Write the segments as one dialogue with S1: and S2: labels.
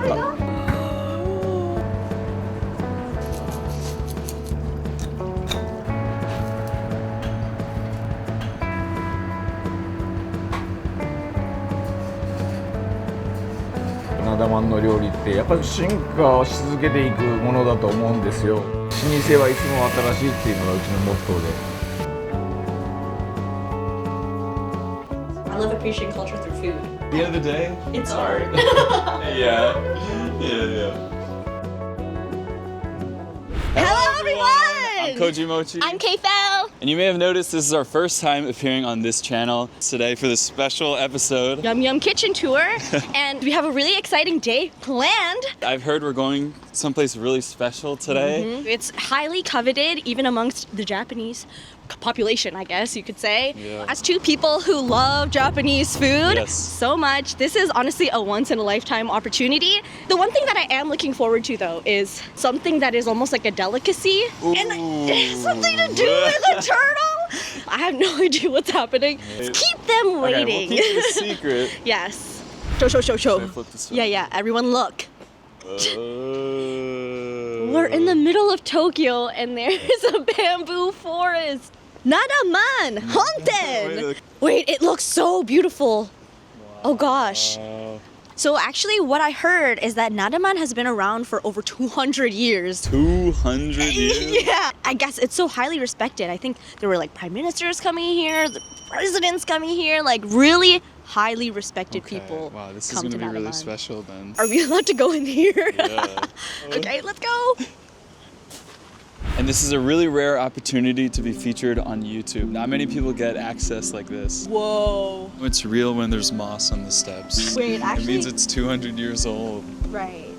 S1: か。ナダマンの料理ってやっぱり進化し続けていくものだと思うんですよ。老舗はいつも新しいっていうのがうちのモットーで。
S2: I love appreciating culture through food.
S3: At the end of the day,
S2: It's art.
S3: yeah. Yeah.
S2: Hello everyone!
S3: I'm Koji Mochi.
S2: I'm K-Fel.
S3: And you may have noticed this is our first time appearing on this channel today for this special episode.
S2: Yum Yum Kitchen Tour. And we have a really exciting day planned.
S3: I've heard we're going someplace really special today.
S2: It's highly coveted even amongst the Japanese population, I guess you could say.
S3: Yeah.
S2: As two people who love Japanese food
S3: Yes.
S2: so much, this is honestly a once in a lifetime opportunity. The one thing that I am looking forward to though is something that is almost like a delicacy and something to do with a turtle. I have no idea what's happening. Keep them
S3: Okay,
S2: waiting.
S3: we'll keep it a secret.
S2: Yes. Show.
S3: Should I flip this way?
S2: Yeah, everyone look. We're in the middle of Tokyo and there's a bamboo forest. Nadaman Honten. Wait, it looks so beautiful. Oh gosh. So actually what I heard is that Nadaman has been around for over 200 years.
S3: 200 years?
S2: Yeah, I guess it's so highly respected. I think there were like prime ministers coming here, the presidents coming here, like really highly respected people.
S3: Wow, this is
S2: come
S3: going to be really
S2: Nadaman.
S3: special then.
S2: Are we allowed to go in here?
S3: Yeah.
S2: Okay, let's go.
S3: And this is a really rare opportunity to be featured on YouTube. Not many people get access like this.
S2: Whoa.
S3: It's real when there's moss on the steps.
S2: Wait,
S3: It
S2: actually-
S3: means it's 200 years old.
S2: Right.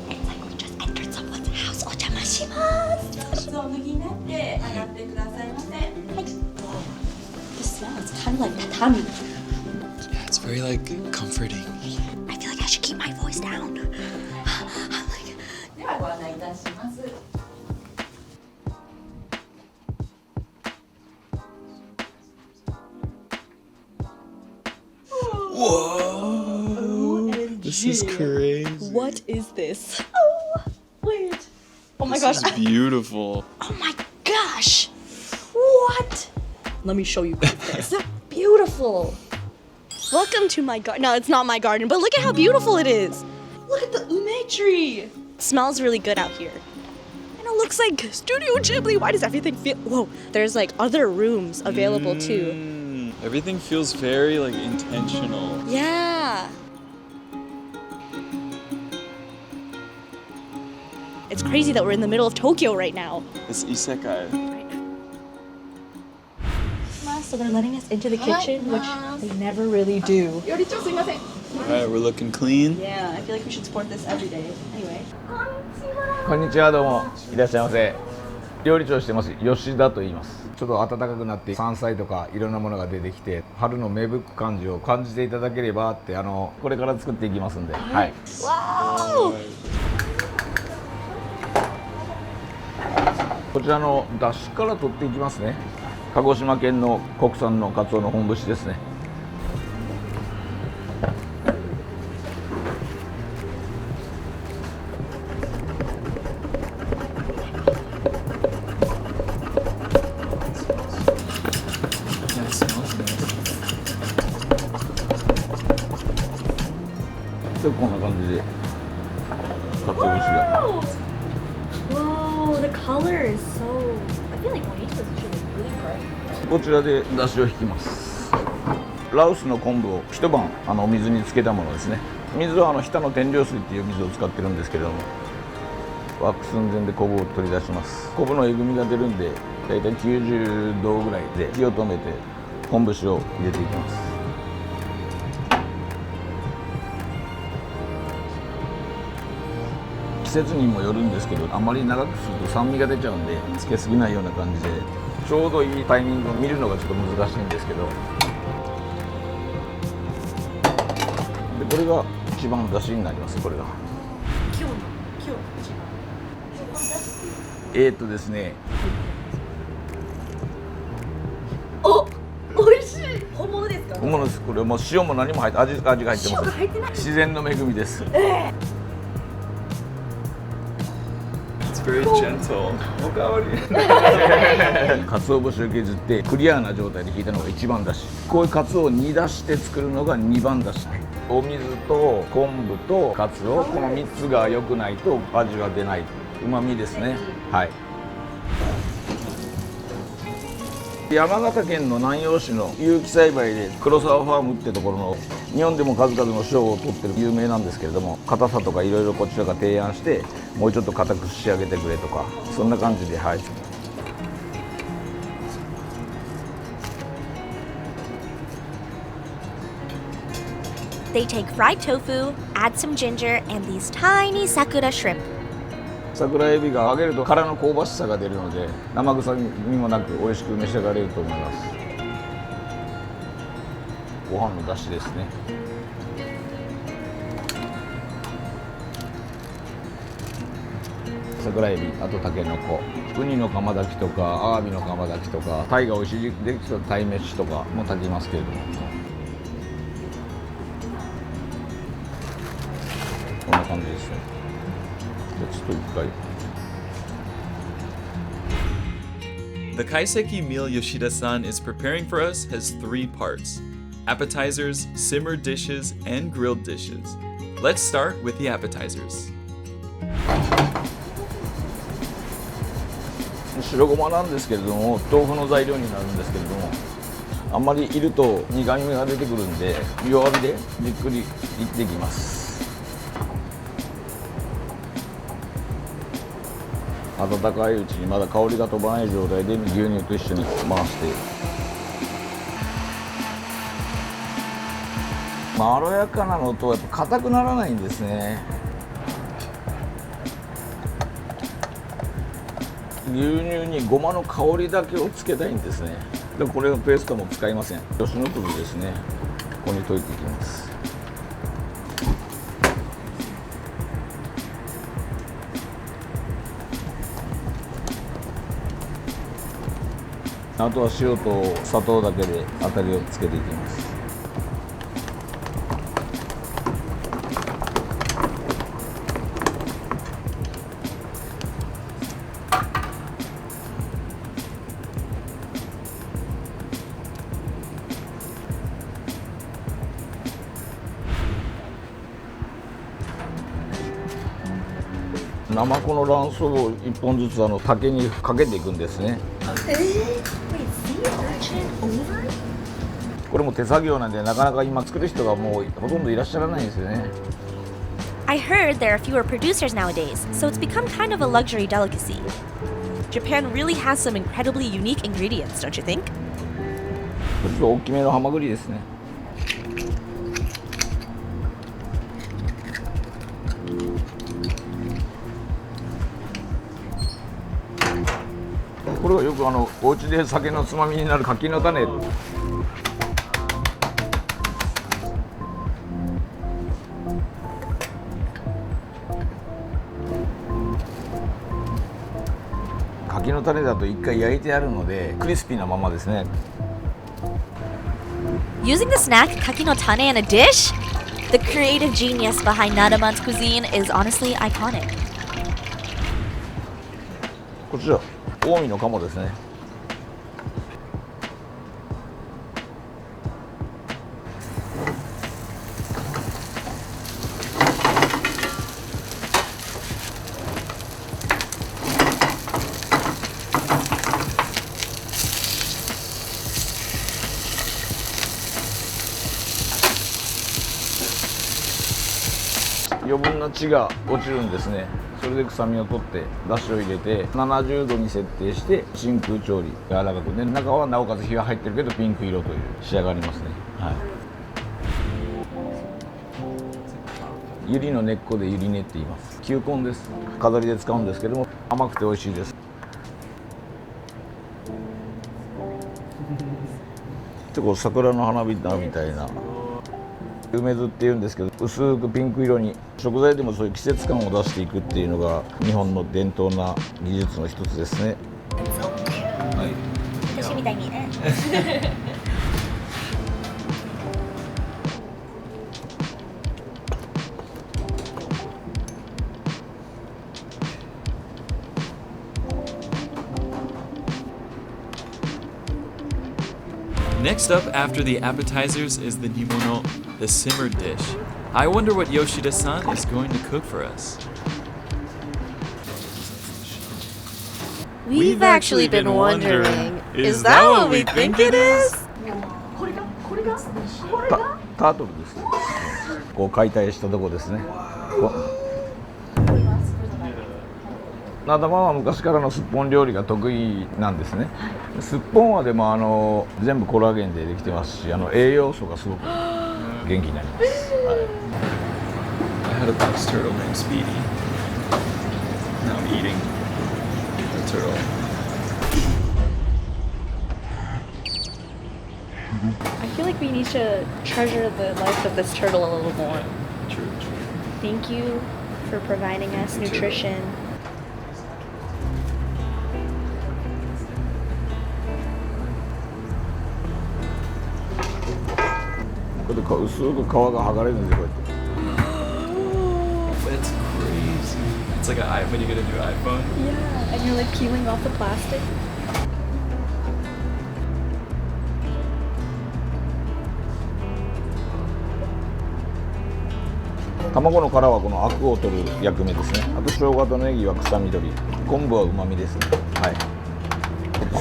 S2: It's like we just entered someone's house. お邪魔します。
S4: 靴を脱ぎになって上がってくださいませ。
S2: This smells kind of like tatami.
S3: Yeah, it's very like comforting.
S2: I feel like I should keep my voice down. I'm like,
S4: ではご案内いたします。
S3: Whoa! This is crazy.
S2: what is this? Oh, wait. Oh my gosh.
S3: This is beautiful.
S2: Oh my gosh. What? Let me show you guys this. Beautiful. Welcome to my garden. No, it's not my garden, but look at how beautiful it is. Look at the ume tree. It smells really good out here. And it looks like Studio Ghibli. Why does everything feel... Whoa, there's like other rooms available too.
S3: Everything feels very like intentional.
S2: Yeah. It's crazy that we're in the middle of Tokyo right now.
S3: It's isekai.
S2: So they're letting us into the kitchen, which they never really do.
S3: Alright, we're looking clean.
S2: Yeah, I feel like we should support this every day. Anyway.
S1: こんにちは、どうもいらっしゃいませ。料理長してます吉田と言います。ちょっと暖かくなって山菜とかいろんなものが出てきて、春の芽吹く感じを感じていただければってこれから作っていきますんで、はい。
S2: Wow!
S1: こちらの出汁から取っていきますね。鹿児島県の国産のカツオの本節ですね。
S3: Yeah, it smells nice.
S1: でこんな感じでカツオ節が。
S2: Whoa, the color is so... I feel like Mojito is usually really bright.
S1: こちらで出汁を引きます。ラオスの昆布を一晩お水につけたものですね。水は日田の天領水っていう水を使ってるんですけれども、沸く寸前で昆布を取り出します。昆布のえぐみが出るんで、だいたい90度ぐらいで火を止めて昆布酒を入れていきます。季節にもよるんですけど、あまり長くすると酸味が出ちゃうんでつけすぎないような感じで、ちょうどいいタイミングを見るのがちょっと難しいんですけど、これが一番出汁になります。これがですね、
S2: お、美味しい。本物ですか？
S1: 本物です。これもう塩も何も入って味が入ってます。
S2: 塩が入ってない。
S1: 自然の恵みです。
S3: It's very gentle.
S1: おかわり。鰹節を削ってクリアな状態で引いたのが一番だし、こういうカツオを煮出して作るのが二番だし。お水と昆布とカツオ、この3つが良くないと味は出ない。旨味ですね。はい。山形県の南陽市の有機栽培で黒沢ファームってところの日本でも数々の賞を取ってる有名なんですけれども、硬さとかいろいろこちらが提案してもうちょっと硬く仕上げてくれとか、そんな感じで、はい。
S5: They take fried tofu, add some ginger, and these tiny sakura shrimp.
S1: 桜エビが揚げると殻の香ばしさが出るので、生臭みもなく美味しく召し上がれると思います。ご飯の出汁ですね。桜エビ、あとタケノコ、ウニの釜炊きとかアワビの釜炊きとか、タイが美味しい時期できた鯛めしとかも炊きますけれども、こんな感じですね。ちょっと一回。
S3: The kaiseki meal Yoshida-san is preparing for us has 3 parts: appetizers, simmered dishes, and grilled dishes. Let's start with the appetizers.
S1: 白ごまなんですけれども、豆腐の材料になるんですけれども、あんまりいると苦みが出てくるんで、弱火でじっくりいっていきます。温かいうちにまだ香りが飛ばない状態で牛乳と一緒に回して、まろやかなのとやっぱ硬くならないんですね。牛乳にごまの香りだけをつけたいんですね。でこれのペーストも使いません。吉野首ですね。ここに溶いていきます。あとは塩と砂糖だけで当たりをつけていきます。ナマコの卵巣を1本ずつ竹にかけていくんですね。これも手作業なんでなかなか今作る人がもうほとんどいらっしゃらないんですよね。
S5: I heard there are fewer producers nowadays, so it's become kind of a luxury delicacy. Japan really has some incredibly unique ingredients, don't you think?
S1: ちょっと大きめのハマグリですね。これはよくお家で酒のつまみになる柿の種。柿の種だと一回焼いてあるのでクリスピーなままですね。
S5: Using the snack kaki no tane in a dish? The creative genius behind Nadaman's cuisine is honestly iconic.
S1: こちら近江の鴨ですね。余分な血が落ちるんですね。それで臭みを取って出汁を入れて70度に設定して真空調理、柔らかくね、中はなおかつ火が入ってるけどピンク色という仕上がりますね。はい、ユリの根っこでユリ根って言います。球根です。飾りで使うんですけども甘くて美味しいです。こう桜の花びらみたいな梅酢っていうんですけど、薄くピンク色に食材でもそういう季節感を出していくっていうのが日本の伝統な技術の一つですね。はい、
S5: 私みたいにね。
S3: Next up after the appetizers is the nimono, the simmered dish. I wonder what Yoshida-san is going to cook for us.
S5: We've actually been wondering, is that what we think it is?
S1: タートルです。こう解体したとこですね。なだまは昔からのすっぽん料理が得意なんですね。すっぽんはでも全部コラーゲンでできてますし、栄養素がすごく元気になります。
S3: I had a box turtle named Speedy. Now I'm eating the turtle.
S2: I feel like we need to treasure the life of this turtle a little more.
S3: True.
S2: Thank you for providing us nutrition.
S1: これで薄く皮が剥がれるんですよ、こうやって。
S3: That's crazy. It's like when you get a new iPhone.
S2: Yeah, and you're like peeling off the plastic.
S1: 卵の殻はこのアクを取る役目ですね。あと生姜とネギは臭み取り、昆布は旨味ですね。はい。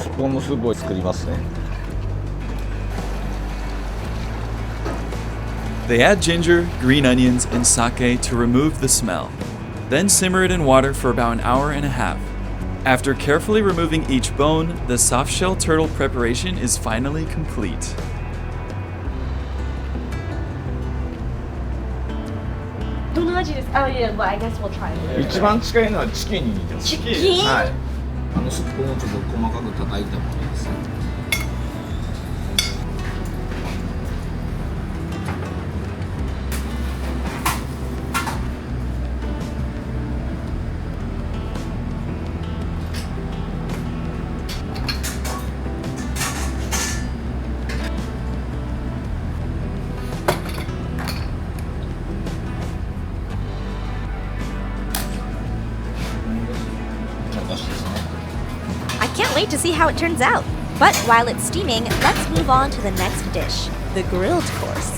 S1: スッポンのスープを作りますね。
S3: They add ginger, green onions, and sake to remove the smell. Then simmer it in water for about an hour and a half. After carefully removing each bone, the soft-shell turtle preparation is finally complete.
S2: どの味ですか? Oh yeah, well I guess we'll try it.
S1: 一番近いのはチキンに似てます。
S2: チキン?
S1: はい。スッポンをちょっと細かく叩いたものですね。
S5: I can't wait to see how it turns out. But while it's steaming, let's move on to the next dish, the grilled course. .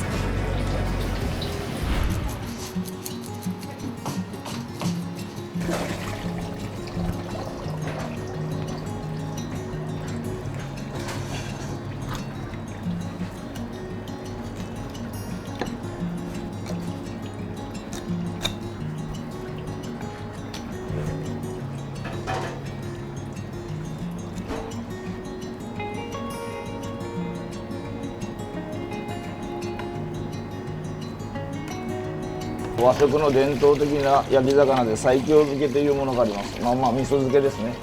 S1: 和食の伝統的な焼き魚で西京漬けというものがあります。味噌漬けですね。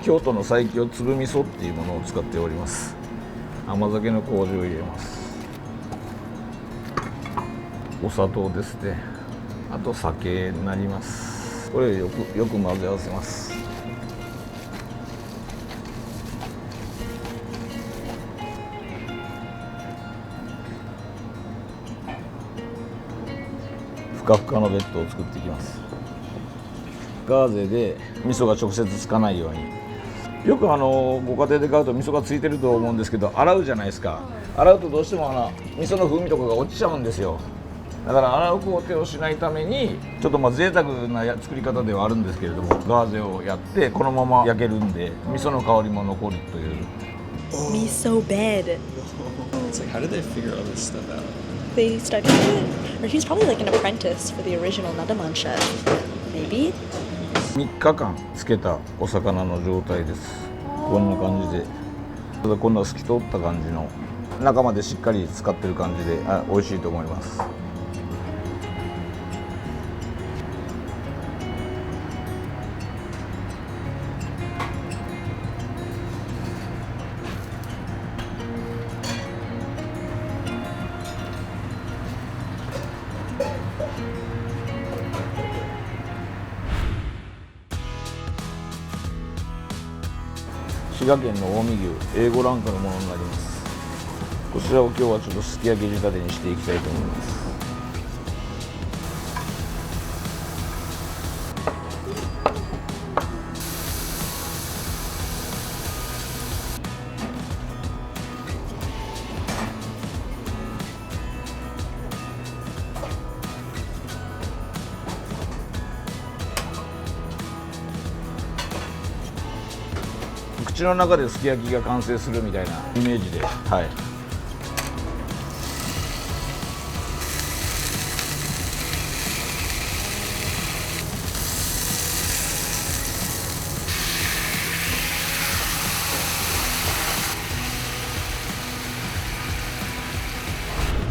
S1: 京都の西京粒味噌っていうものを使っております。甘酒の麹を入れます。お砂糖ですね。あと酒になります。これをよく混ぜ合わせます。 ふかふかのベッドを作っていきます。ガーゼで味噌が直接つかないように。よくご家庭で買うと味噌がついてると思うんですけど、洗うじゃないですか。洗うとどうしても味噌の風味とかが落ちちゃうんですよ。だから洗う工程をしないためにちょっと贅沢な作り方ではあるんですけれども、ガーゼをやってこのまま焼けるんで味噌の香りも残るという。
S2: Miso bed.
S3: It's like, how did they figure all this stuff out?
S2: They studied it, or he's probably like an apprentice for the original Nadaman chef. Maybe.
S1: 3日間つけたお魚の状態です。こんな感じで、ただこんな透き通った感じの中までしっかり使ってる感じで、美味しいと思います。 こ滋賀県の近江牛 A5 ランクのものになります。こちらを今日はちょっとすき焼き仕立てにしていきたいと思います。口の中ですき焼きが完成するみたいなイメージで、はい。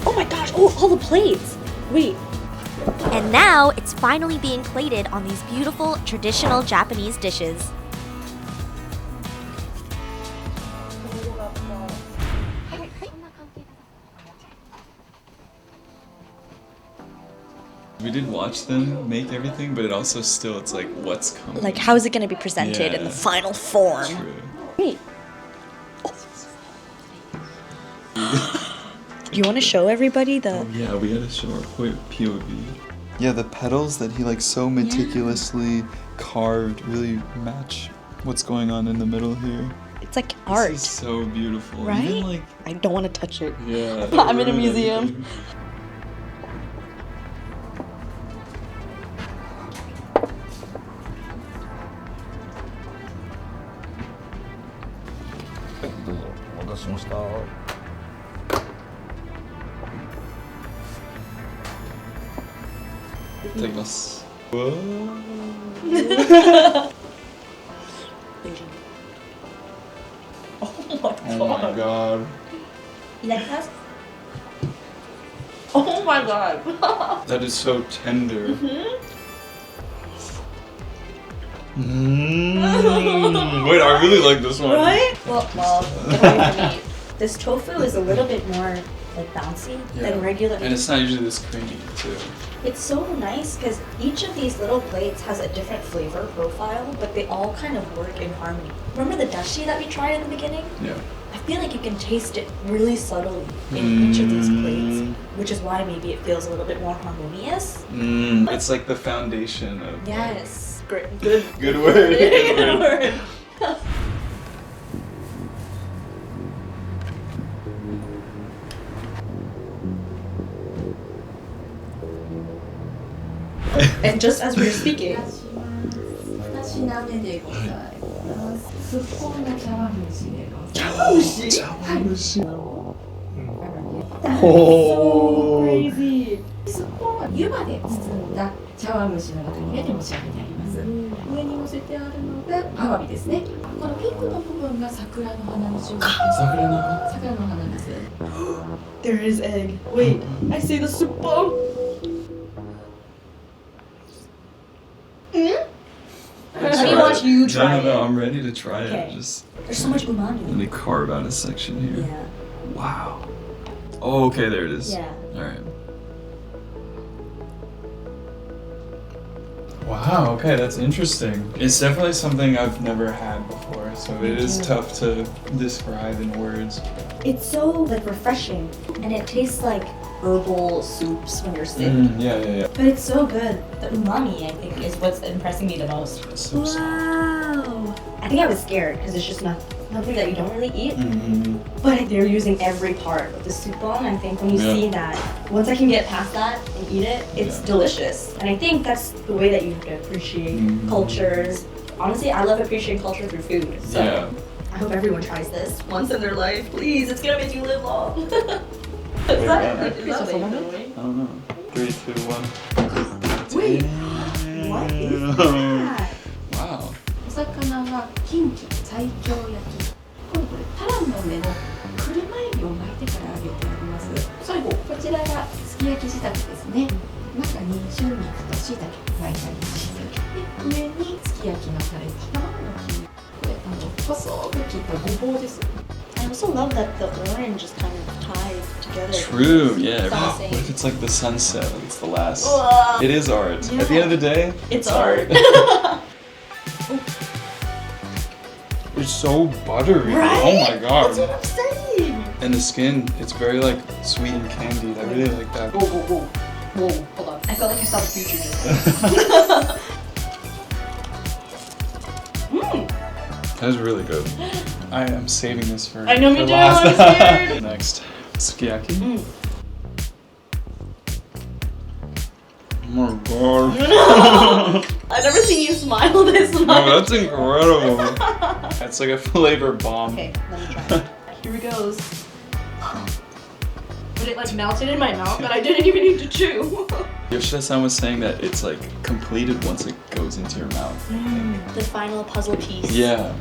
S2: Oh my gosh, oh, all the plates. Wait,
S5: And now it's finally being plated on these beautiful traditional Japanese dishes.
S3: We did watch them make everything, but it also still, it's like, what's coming?
S2: like how is it going to be presented in the
S3: Yeah.
S2: final form?
S3: True.
S2: Wait. You want to show everybody the...
S3: Yeah, we gotta show our POV. Yeah, the petals that he like so meticulously carved really match what's going on in the middle here.
S2: It's like
S3: This
S2: art,
S3: is so beautiful.
S2: right?
S3: Even like,
S2: I don't want to touch it.
S3: yeah.
S2: I'm in a museum.
S1: はい、どうぞお待たせしました。
S3: いただきます。Whoa. Oh my god.
S2: You like that? Oh my god.
S3: That is so tender. Wait, I really like this one.
S2: Right?
S4: Well, get away from me. This tofu is a little bit more like bouncy than regular.
S3: And it's not usually this creamy too.
S4: It's so nice because each of these little plates has a different flavor profile, but they all kind of work in harmony. Remember the dashi that we tried in the beginning?
S3: Yeah.
S4: I feel like you can taste it really subtly in each of these plates,
S3: Mm.
S4: which is why maybe it feels a little bit more harmonious.
S3: It's like the foundation of.
S4: Yes, great, good,
S3: Good word.
S4: good word. And just as we were speaking,
S6: 2品目でございます。すっぽんの茶碗蒸しでございます。
S3: Oh.
S6: Crazy! すっぽんは湯葉で包んだ茶碗蒸しの中に入れて蒸し上げてあります。上に乗せてあるのがアワビですね。このピンクの部分が桜の花の収穫。桜の花です。
S2: there is egg. Wait, I see the soup bomb.
S4: Let me watch you try
S3: No,
S4: it.
S3: I'm ready to try
S4: Okay.
S3: it. Just
S4: There's so much umami.
S3: let me carve out a section here.
S4: Yeah.
S3: Wow. Oh, okay, there it is.
S4: Yeah.
S3: Alright. Wow, okay, that's interesting. It's definitely something I've never had before, so it is tough to describe in words.
S4: It's so like refreshing, and it tastes like herbal soups when you're sick.
S3: Yeah.
S4: But it's so good. The umami, I think, is what's impressing me the most.
S3: It's so soft.
S4: Wow. I think I was scared because it's just nothing that you don't really eat.
S3: Mm-hmm.
S4: But they're using every part of the soup bone. I think when you
S3: Yeah.
S4: see that, once I can get past that and eat it, it's
S3: Yeah.
S4: delicious. And I think that's the way that you can appreciate
S3: Mhm.
S4: cultures. Honestly, I love appreciating culture through food. So
S3: Yeah.
S4: I hope everyone tries this once in their life. Please, it's gonna make you live long.
S3: Wait,
S4: Is that
S3: I don't know. 3, 2, 1.
S4: Wait, what is that?
S3: Wow.
S6: お魚は近畿西京焼き。今度これタラの上の車エビを巻いてから揚げてあります。最後こちらがすき焼き仕立てですね。中に春菊と椎茸巻いてあります。で上にすき焼きのタレと生の黄身。これ細く切ったごぼうです。
S2: I also love that the orange is kind of tied together.
S3: True, yeah.
S2: It's all the
S3: What
S2: same.
S3: if it's like the sunset? Like it's the last.
S2: Wow.
S3: It is art. At the end of the day,
S2: It's art.
S7: It's so buttery.
S2: Right?
S7: Oh my god.
S2: That's what I'm saying.
S7: And the skin, it's very like sweet and candied. I really like that.
S2: Whoa, whoa, whoa. Whoa, hold on. I felt like you saw the future just
S7: That is really good. I am saving this for
S2: I know me
S7: for
S2: too,
S7: last.
S2: I'm scared.
S7: Next, sukiyaki. Oh my god.
S2: I've never seen you smile this much.
S7: No, that's incredible. That's like a flavor bomb.
S2: Okay, let me try. Here it goes. But it like melted in my mouth, but I didn't even need to chew.
S7: Yoshida-san was saying that it's like completed once it goes into your mouth.
S4: The final puzzle piece
S7: Yeah.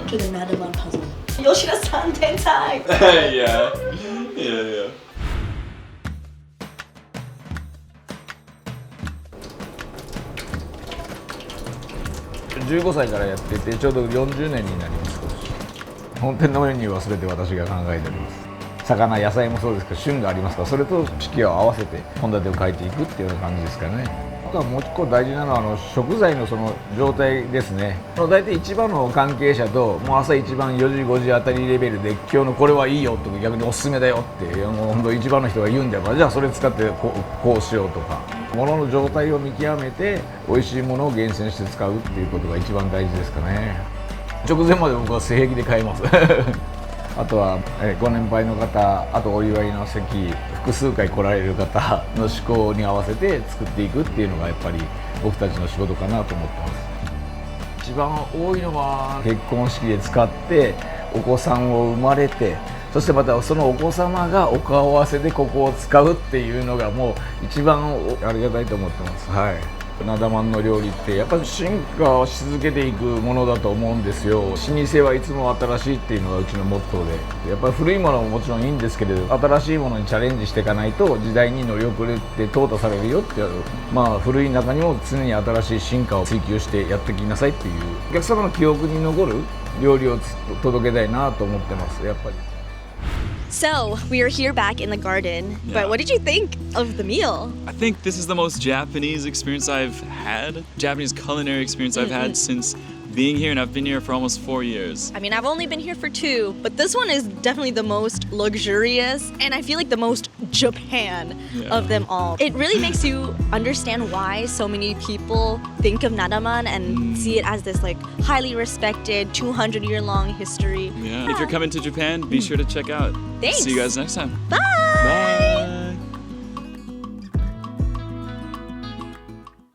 S4: to the Nadaman puzzle.
S2: Yoshida-san, tentai.
S7: yeah.
S1: 15歳からやっててちょうど40年になります今年。本店のメニューは全て私が考えております。魚野菜もそうですけど旬がありますからそれと四季を合わせて献立を変えていくっていうような感じですかね。あとはもう一個大事なのは食材のその状態ですね。大体市場の関係者ともう朝一番4時5時あたりレベルで今日のこれはいいよとか逆におすすめだよってもう本当市場の人が言うんだからじゃあそれ使ってこうしようとか物の状態を見極めて美味しいものを厳選して使うっていうことが一番大事ですかね。直前まで僕は性癖で買いますあとはご年配の方あとお祝いの席複数回来られる方の趣向に合わせて作っていくっていうのがやっぱり僕たちの仕事かなと思ってます。一番多いのは結婚式で使ってお子さんを生まれてそしてまたそのお子様がお顔合わせでここを使うっていうのがもう一番ありがたいと思ってます。はい。ナダマンの料理ってやっぱり進化をし続けていくものだと思うんですよ。老舗はいつも新しいっていうのがうちのモットーでやっぱり古いものももちろんいいんですけれど新しいものにチャレンジしていかないと時代に乗り遅れて淘汰されるよって古い中にも常に新しい進化を追求してやってきなさいっていうお客様の記憶に残る料理を届けたいなと思ってますやっぱり。
S2: So, we are here back in the garden,
S3: Yeah.
S2: but what did you think of the meal?
S3: I think this is the most Japanese experience I've had, Japanese culinary experience I've had since being here, and I've been here for almost 4 years.
S2: I mean, I've only been here for 2, but this one is definitely the most luxurious and I feel like the most Japan of them all. It really makes you understand why so many people think of Nadaman and see it as this like highly respected 200-year-long history.
S3: Yeah. If you're coming to Japan, be sure to check out.
S2: Thanks.
S3: See you guys next time.
S2: Bye!